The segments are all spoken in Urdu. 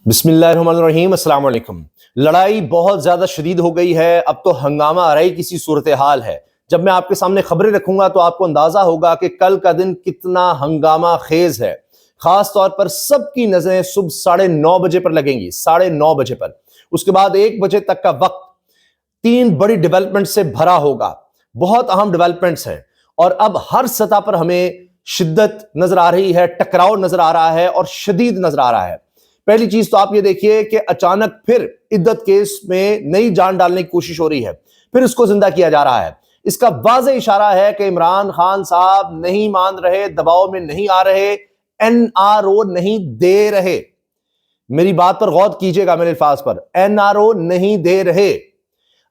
بسم اللہ الرحمن الرحیم، السلام علیکم۔ لڑائی بہت زیادہ شدید ہو گئی ہے، اب تو ہنگامہ آرائی کسی صورتحال ہے۔ جب میں آپ کے سامنے خبریں رکھوں گا تو آپ کو اندازہ ہوگا کہ کل کا دن کتنا ہنگامہ خیز ہے۔ خاص طور پر سب کی نظریں صبح 9:30 بجے پر لگیں گی، 9:30 بجے پر۔ اس کے بعد 1 بجے تک کا وقت 3 بڑی ڈیولپمنٹ سے بھرا ہوگا، بہت اہم ڈیولپمنٹس ہیں، اور اب ہر سطح پر ہمیں شدت نظر آ رہی ہے، ٹکراؤ نظر آ رہا ہے اور شدید نظر آ رہا ہے۔ پہلی چیز تو آپ یہ دیکھیے کہ اچانک پھر عدت کیس میں نئی جان ڈالنے کی کوشش ہو رہی ہے، پھر اس کو زندہ کیا جا رہا ہے۔ اس کا واضح اشارہ ہے کہ عمران خان صاحب نہیں مان رہے، دباؤ میں نہیں آ رہے، NRO نہیں دے رہے۔ میری بات پر غور کیجئے گا، میرے الفاظ پر، NRO نہیں دے رہے۔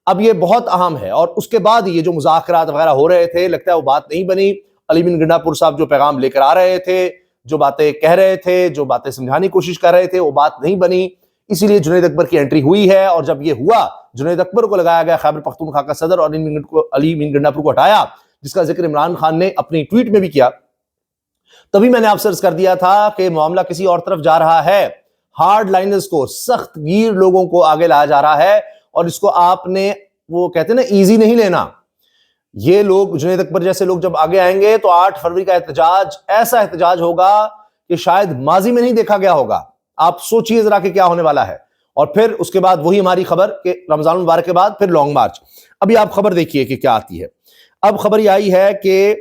اب یہ بہت اہم ہے، اور اس کے بعد یہ جو مذاکرات وغیرہ ہو رہے تھے، لگتا ہے وہ بات نہیں بنی۔ علی بن گنڈا پور صاحب جو پیغام لے کر آ رہے تھے، جو باتیں کہہ رہے تھے، جو باتیں سمجھانے کی کوشش کر رہے تھے، وہ بات نہیں بنی۔ اسی لیے جنید اکبر کی انٹری ہوئی ہے، اور جب یہ ہوا، جنید اکبر کو لگایا گیا خیبر پختونخوا کا صدر، اور علی بن گنڈا پور کو ہٹایا، جس کا ذکر عمران خان نے اپنی ٹویٹ میں بھی کیا۔ تبھی میں نے آپ سے عرض کر دیا تھا کہ معاملہ کسی اور طرف جا رہا ہے۔ ہارڈ لائنرز کو، سخت گیر لوگوں کو آگے لایا جا رہا ہے، اور اس کو آپ نے، وہ کہتے ہیں نا، ایزی نہیں لینا۔ یہ لوگ، جنید اکبر جیسے لوگ جب آگے آئیں گے تو 8 فروری کا احتجاج ایسا احتجاج ہوگا کہ شاید ماضی میں نہیں دیکھا گیا ہوگا۔ آپ سوچئے ذرا کہ کیا ہونے والا ہے۔ اور پھر اس کے بعد وہی ہماری خبر کہ رمضان المبارک کے بعد پھر لانگ مارچ۔ ابھی آپ خبر دیکھیے کہ کیا آتی ہے۔ اب خبر یہ آئی ہے کہ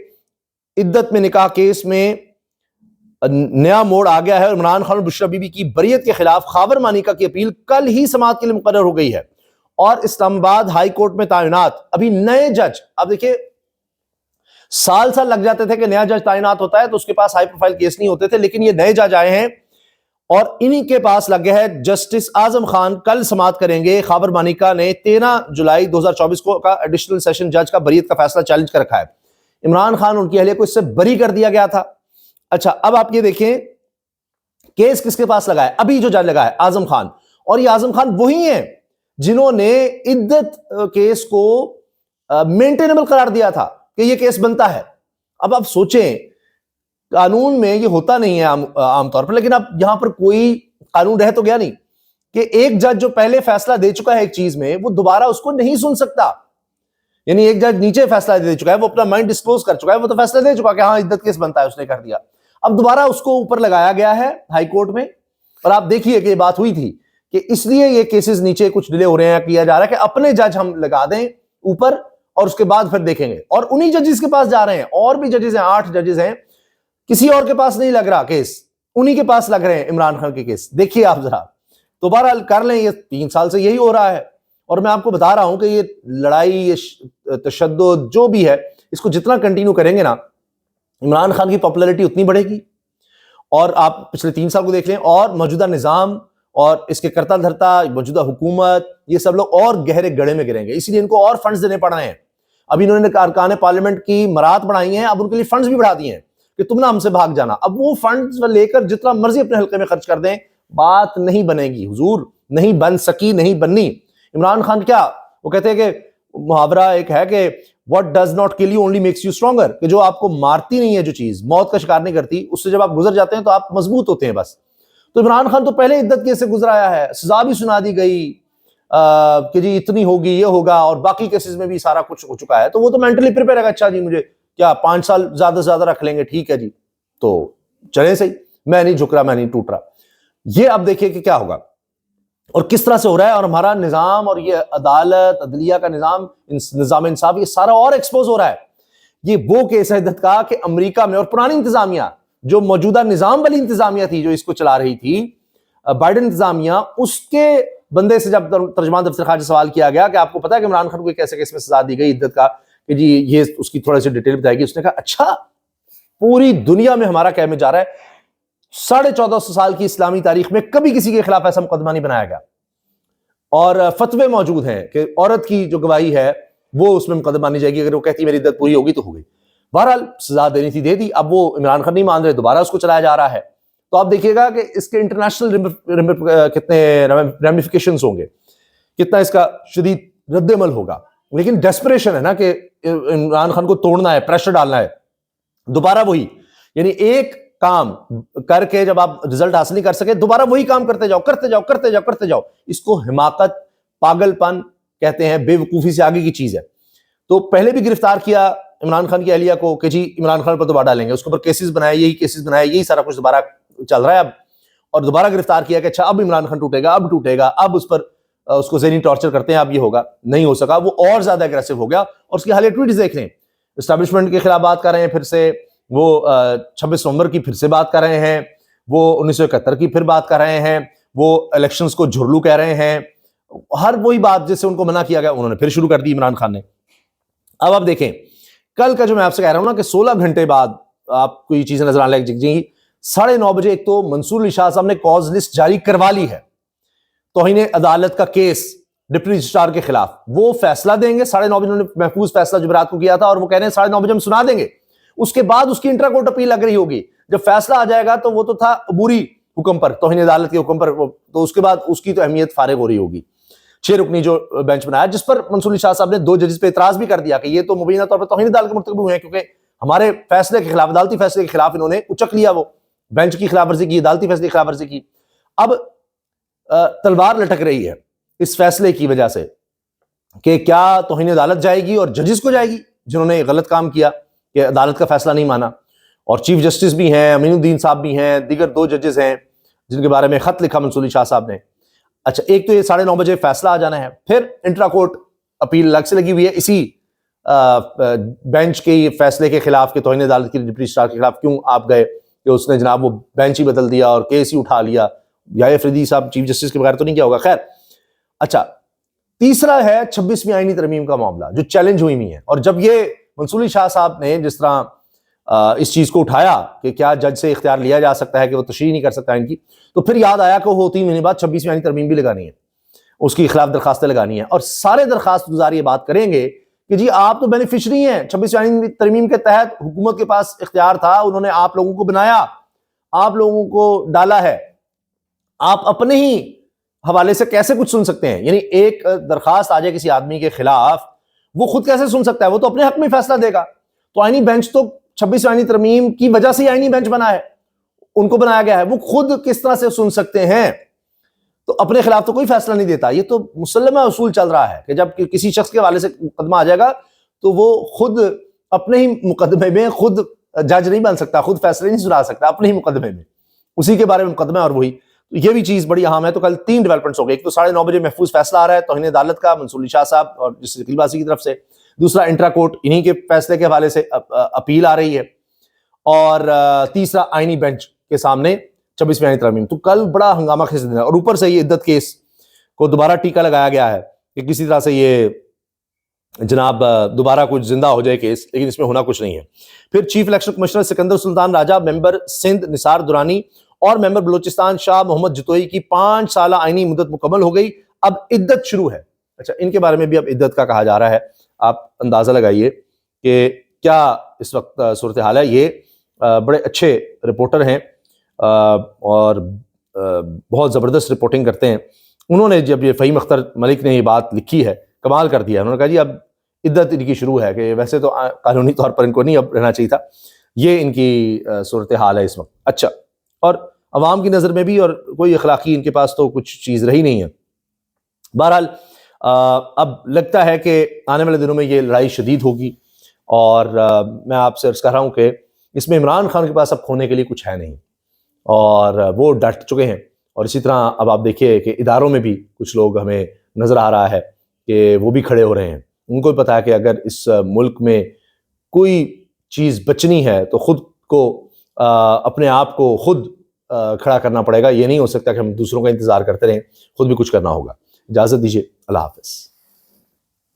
عدت میں نکاح کیس میں نیا موڑ آ گیا ہے۔ عمران خان اور بشریٰ بی بی کی بریت کے خلاف خاور مانیکا کی اپیل کل ہی سماعت کے لیے مقرر ہو گئی ہے، اور اسلام آباد ہائی کورٹ میں تعینات ابھی نئے جج۔ اب دیکھیے، سال لگ جاتے تھے کہ نیا جج تعینات ہوتا ہے تو اس کے پاس ہائی پروفائل کیس نہیں ہوتے تھے، لیکن یہ نئے جج آئے ہیں، اور انہی کے پاس لگ گیا ہے۔ جسٹس اعظم خان کل سماعت کریں گے۔ خاور مانیکا نے 13 جولائی 2024 کو کا ایڈیشنل سیشن جج کا بریت کا فیصلہ چیلنج کر رکھا ہے۔ عمران خان، ان کی اہلیہ کو اس سے بری کر دیا گیا تھا۔ اچھا، اب آپ یہ دیکھیں کیس کس کے پاس لگا ہے۔ ابھی جو جج لگا ہے اعظم خان، اور یہ اعظم خان وہی ہیں جنہوں نے عدت کیس کو مینٹینیبل قرار دیا تھا کہ یہ کیس بنتا ہے۔ اب آپ سوچیں، قانون میں یہ ہوتا نہیں ہے عام طور پر، لیکن اب یہاں پر کوئی قانون رہ تو گیا نہیں کہ ایک جج جو پہلے فیصلہ دے چکا ہے ایک چیز میں، وہ دوبارہ اس کو نہیں سن سکتا۔ یعنی ایک جج نیچے فیصلہ دے چکا ہے، وہ اپنا مائنڈ ڈسکلوز کر چکا ہے، وہ تو فیصلہ دے چکا کہ ہاں عدت کیس بنتا ہے، اس نے کر دیا۔ اب دوبارہ اس کو اوپر لگایا گیا ہے ہائی کورٹ میں، اور آپ دیکھیے کہ یہ بات ہوئی تھی کہ اس لیے یہ کیسز نیچے کچھ ڈیلے ہو رہے ہیں، کیا جا رہا ہے کہ اپنے جج ہم لگا دیں اوپر، اور اس کے بعد پھر دیکھیں گے۔ اور انہی ججز کے پاس جا رہے ہیں، اور بھی ججز ہیں، 8 ججز ہیں، کسی اور کے پاس نہیں لگ رہا کیس، انہی کے پاس لگ رہے ہیں عمران خان کے کیس۔ دیکھیے آپ ذرا، دوبارہ کر لیں، یہ 3 سال سے یہی ہو رہا ہے، اور میں آپ کو بتا رہا ہوں کہ یہ لڑائی، یہ تشدد جو بھی ہے، اس کو جتنا کنٹینیو کریں گے نا، عمران خان کی پاپولیرٹی اتنی بڑھے گی۔ اور آپ پچھلے 3 سال کو دیکھ لیں، اور موجودہ نظام اور اس کے کرتا دھرتا موجودہ حکومت، یہ سب لوگ اور گہرے گڑھے میں گریں گے، اسی لیے ان کو اور فنڈز دینے پڑ رہے ہیں۔ اب انہوں نے ارکان پارلیمنٹ کی مراد بڑھائی ہیں، اب ان کے لیے فنڈز بھی بڑھا دیے ہیں کہ تم نہ ہم سے بھاگ جانا۔ اب وہ فنڈز لے کر جتنا مرضی اپنے حلقے میں خرچ کر دیں، بات نہیں بنے گی حضور، نہیں بن سکی، نہیں بننی۔ عمران خان کیا وہ کہتے ہیں کہ محاورہ ایک ہے کہ what does not kill you only makes you stronger، کہ جو آپ کو مارتی نہیں ہے، جو چیز موت کا شکار نہیں کرتی، اس سے جب آپ گزر جاتے ہیں تو آپ مضبوط ہوتے ہیں بس۔ تو عمران خان تو پہلے عدت کیس سے گزر آیا ہے، سزا بھی سنا دی گئی کہ جی اتنی ہوگی، یہ ہوگا، اور باقی کیسز میں بھی سارا کچھ ہو چکا ہے، تو وہ تو مینٹلی پریپیئر ہے، اچھا جی مجھے کیا 5 سال زیادہ سے زیادہ رکھ لیں گے، ٹھیک ہے جی، تو چلیں صحیح، میں نہیں جھک رہا، میں نہیں ٹوٹ رہا۔ یہ اب دیکھیے کہ کیا ہوگا اور کس طرح سے ہو رہا ہے، اور ہمارا نظام اور یہ عدالت، عدلیہ کا نظام، نظام انصاف، یہ سارا اور ایکسپوز ہو رہا ہے۔ یہ وہ کیس ہے عدت کا کہ امریکہ میں، اور پرانی انتظامیہ، جو موجودہ نظام والی انتظامیہ تھی جو اس کو چلا رہی تھی، بائیڈن انتظامیہ، اس کے بندے سے جب ترجمان دفتر خارجہ سوال کیا گیا کہ آپ کو پتا ہے کہ عمران خان کو کیسے کیس میں سزا دی گئی عدت کا، کہ جی یہ اس کی تھوڑا سی ڈیٹیل بتائے گی، اس نے کہا اچھا، پوری دنیا میں ہمارا کیا میں جا رہا ہے، 1450 سال کی اسلامی تاریخ میں کبھی کسی کے خلاف ایسا مقدمہ نہیں بنایا گیا، اور فتوے موجود ہیں کہ عورت کی جو گواہی ہے وہ اس میں مقدمہ مانی جائے گی، اگر وہ کہتی میری عدت پوری ہوگی تو ہوگی۔ بہرحال سزا دینی تھی دے دی، اب وہ عمران خان نہیں مان رہے، دوبارہ اس کو چلایا جا رہا ہے۔ تو آپ دیکھیے گا کہ اس کے انٹرنیشنل کتنے ریمیفیکیشنز ہوں گے، کتنا اس کا شدید رد عمل ہوگا۔ لیکن ڈیسپریشن ہے نا کہ عمران خان کو توڑنا ہے، پریشر ڈالنا ہے، دوبارہ وہی، یعنی ایک کام کر کے جب آپ رزلٹ حاصل نہیں کر سکے دوبارہ وہی کام کرتے جاؤ کرتے جاؤ کرتے جاؤ کرتے جاؤ. اس کو حماقت، پاگل پن کہتے ہیں، بے وقوفی سے آگے کی چیز ہے. تو پہلے بھی گرفتار کیا عمران خان کی اہلیہ کو کہ جی عمران خان پر دوبارہ ڈالیں گے، اس کے اوپر کیسز بنائے، یہی کیسز بنائے، یہی سارا کچھ دوبارہ چل رہا ہے اب. اور دوبارہ گرفتار کیا کہ اچھا اب عمران خان ٹوٹے گا، اب ٹوٹے گا، اب اس پر اس کو ذہنی ٹارچر کرتے ہیں، اب یہ ہوگا. نہیں ہو سکا، وہ اور زیادہ اگریسو ہو گیا. اور اس کی حالیہ ٹویٹس دیکھ لیں، اسٹیبلشمنٹ کے خلاف بات کر رہے ہیں، پھر سے وہ 26 نومبر کی پھر سے بات کر رہے ہیں، وہ 1971 کی پھر بات کر رہے ہیں، وہ الیکشنز کو جھرلو کہہ رہے ہیں. ہر وہی بات جس سے ان کو منع کیا گیا انہوں نے پھر شروع کر دی عمران خان نے. اب آپ دیکھیں کل کا جو میں آپ سے کہہ رہا ہوں نا کہ 16 گھنٹے بعد آپ کو یہ چیزیں نظر آنے لگ جائیں گی. 9:30 بجے ایک تو منصور علی شاہ صاحب نے کاز لسٹ جاری کروا لی ہے، توہین عدالت کا کیس ڈپٹی رجسٹرار کے خلاف. وہ فیصلہ دیں گے 9:30 بجے، انہوں نے محفوظ فیصلہ جمعرات کو کیا تھا اور وہ کہہ رہے ہیں 9:30 بجے ہم سنا دیں گے. اس کے بعد اس کی انٹرا کورٹ اپیل لگ رہی ہوگی. جب فیصلہ آ جائے گا تو وہ تو تھا عبوری حکم پر، توہین عدالت کے حکم پر، تو اس کے بعد اس کی تو اہمیت فارغ ہو رہی ہوگی. 6 رکنی جو بینچ بنایا، جس پر منصور علی شاہ صاحب نے 2 ججز پہ اعتراض بھی کر دیا کہ یہ تو مبینہ طور پر توہین عدالت کے مرتکب ہوئے ہیں، کیونکہ ہمارے فیصلے کے خلاف، عدالتی فیصلے کے خلاف انہوں نے اچک لیا، وہ بینچ کی خلاف ورزی کی، عدالتی فیصلے کی خلاف ورزی کی. اب تلوار لٹک رہی ہے اس فیصلے کی وجہ سے کہ کیا توہین عدالت جائے گی اور ججز کو جائے گی جنہوں نے غلط کام کیا کہ عدالت کا فیصلہ نہیں مانا. اور چیف جسٹس بھی ہیں، امین الدین صاحب بھی ہیں، دیگر 2 ججز ہیں جن کے بارے میں خط لکھا منصور علی شاہ صاحب نے. اچھا ایک تو یہ 9:30 بجے فیصلہ آ جانا ہے، پھر انٹرا کورٹ اپیل الگ سے لگی ہوئی ہے اسی بینچ کے فیصلے کے خلاف کہ توہین عدالت کی ڈپٹی رجسٹرار کے خلاف کیوں آپ گئے، کہ اس نے جناب وہ بینچ ہی بدل دیا اور کیس ہی اٹھا لیا. یا افریدی صاحب چیف جسٹس کے بغیر تو نہیں کیا ہوگا. خیر اچھا تیسرا ہے 26ویں آئینی ترمیم کا معاملہ جو چیلنج ہوئی ہے. اور جب یہ منصور علی شاہ صاحب نے جس طرح اس چیز کو اٹھایا کہ کیا جج سے اختیار لیا جا سکتا ہے کہ وہ تشریح نہیں کر سکتا ان کی، تو پھر یاد آیا کہ وہ 3 مہینے بعد 26ویں آئینی ترمیم بھی لگانی ہے، اس کی خلاف درخواستیں لگانی ہیں. اور سارے درخواست گزار یہ بات کریں گے کہ جی آپ تو بینیفیشری ہیں، 26ویں آئینی ترمیم کے تحت حکومت کے پاس اختیار تھا، انہوں نے آپ لوگوں کو بنایا، آپ لوگوں کو ڈالا ہے، آپ اپنے ہی حوالے سے کیسے کچھ سن سکتے ہیں؟ یعنی ایک درخواست آ جائے کسی آدمی کے خلاف، وہ خود کیسے سن سکتا ہے؟ وہ تو اپنے حق میں فیصلہ دے گا. تو آئینی بینچ تو 26 آئینی ترمیم کی وجہ سے آئینی بینچ بنا ہے، ان کو بنایا گیا ہے، وہ خود کس طرح سے سن سکتے ہیں؟ تو اپنے خلاف تو کوئی فیصلہ نہیں دیتا. یہ تو مسلمہ اصول چل رہا ہے کہ جب کسی شخص کے حوالے سے مقدمہ آ جائے گا تو وہ خود اپنے ہی مقدمے میں خود جج نہیں بن سکتا، خود فیصلے نہیں سنا سکتا، اپنے ہی مقدمے میں اسی کے بارے میں مقدمہ. اور وہی یہ بھی چیز بڑی اہم ہے. تو کل 3 ڈیولپمنٹس ہو گئے. ایک تو 9:30 بجے محفوظ فیصلہ آ رہا ہے توہین عدالت کا منصور علی شاہ صاحب اور جسٹس عقیل باسی کی طرف سے. دوسرا انٹرا کورٹ انہی کے فیصلے کے حوالے سے اپیل آ رہی ہے. اور تیسرا آئینی بینچ کے سامنے 26ویں آئینی ترمیم. تو کل بڑا ہنگامہ خیز دن ہے. اور اوپر سے یہ عدت کیس کو دوبارہ ٹیکا لگایا گیا ہے کہ کسی طرح سے یہ جناب دوبارہ کچھ زندہ ہو جائے کیس، لیکن اس میں ہونا کچھ نہیں ہے. پھر چیف الیکشن کمشنر سکندر سلطان راجہ، ممبر سندھ نثار دورانی اور ممبر بلوچستان شاہ محمد جتوئی کی 5 سالہ آئینی مدت مکمل ہو گئی، اب عدت شروع ہے. اچھا ان کے بارے میں بھی اب عدت کا کہا جا رہا ہے. آپ اندازہ لگائیے کہ کیا اس وقت صورتحال ہے. یہ بڑے اچھے رپورٹر ہیں اور بہت زبردست رپورٹنگ کرتے ہیں. انہوں نے جب یہ فہیم اختر ملک نے یہ بات لکھی ہے، کمال کر دیا. انہوں نے کہا جی اب عدت ان کی شروع ہے، کہ ویسے تو قانونی طور پر ان کو نہیں اب رہنا چاہیے تھا. یہ ان کی صورتحال ہے اس وقت. اچھا اور عوام کی نظر میں بھی اور کوئی اخلاقی ان کے پاس تو کچھ چیز رہی نہیں ہے. بہرحال اب لگتا ہے کہ آنے والے دنوں میں یہ لڑائی شدید ہوگی. اور میں آپ سے عرض کر رہا ہوں کہ اس میں عمران خان کے پاس اب کھونے کے لیے کچھ ہے نہیں، اور وہ ڈٹ چکے ہیں. اور اسی طرح اب آپ دیکھیے کہ اداروں میں بھی کچھ لوگ ہمیں نظر آ رہا ہے کہ وہ بھی کھڑے ہو رہے ہیں. ان کو بھی پتا ہے کہ اگر اس ملک میں کوئی چیز بچنی ہے تو خود کو اپنے آپ کو خود کھڑا کرنا پڑے گا. یہ نہیں ہو سکتا کہ ہم دوسروں کا انتظار کرتے رہیں، خود بھی کچھ کرنا ہوگا. اجازت دیجیے، اللہ حافظ.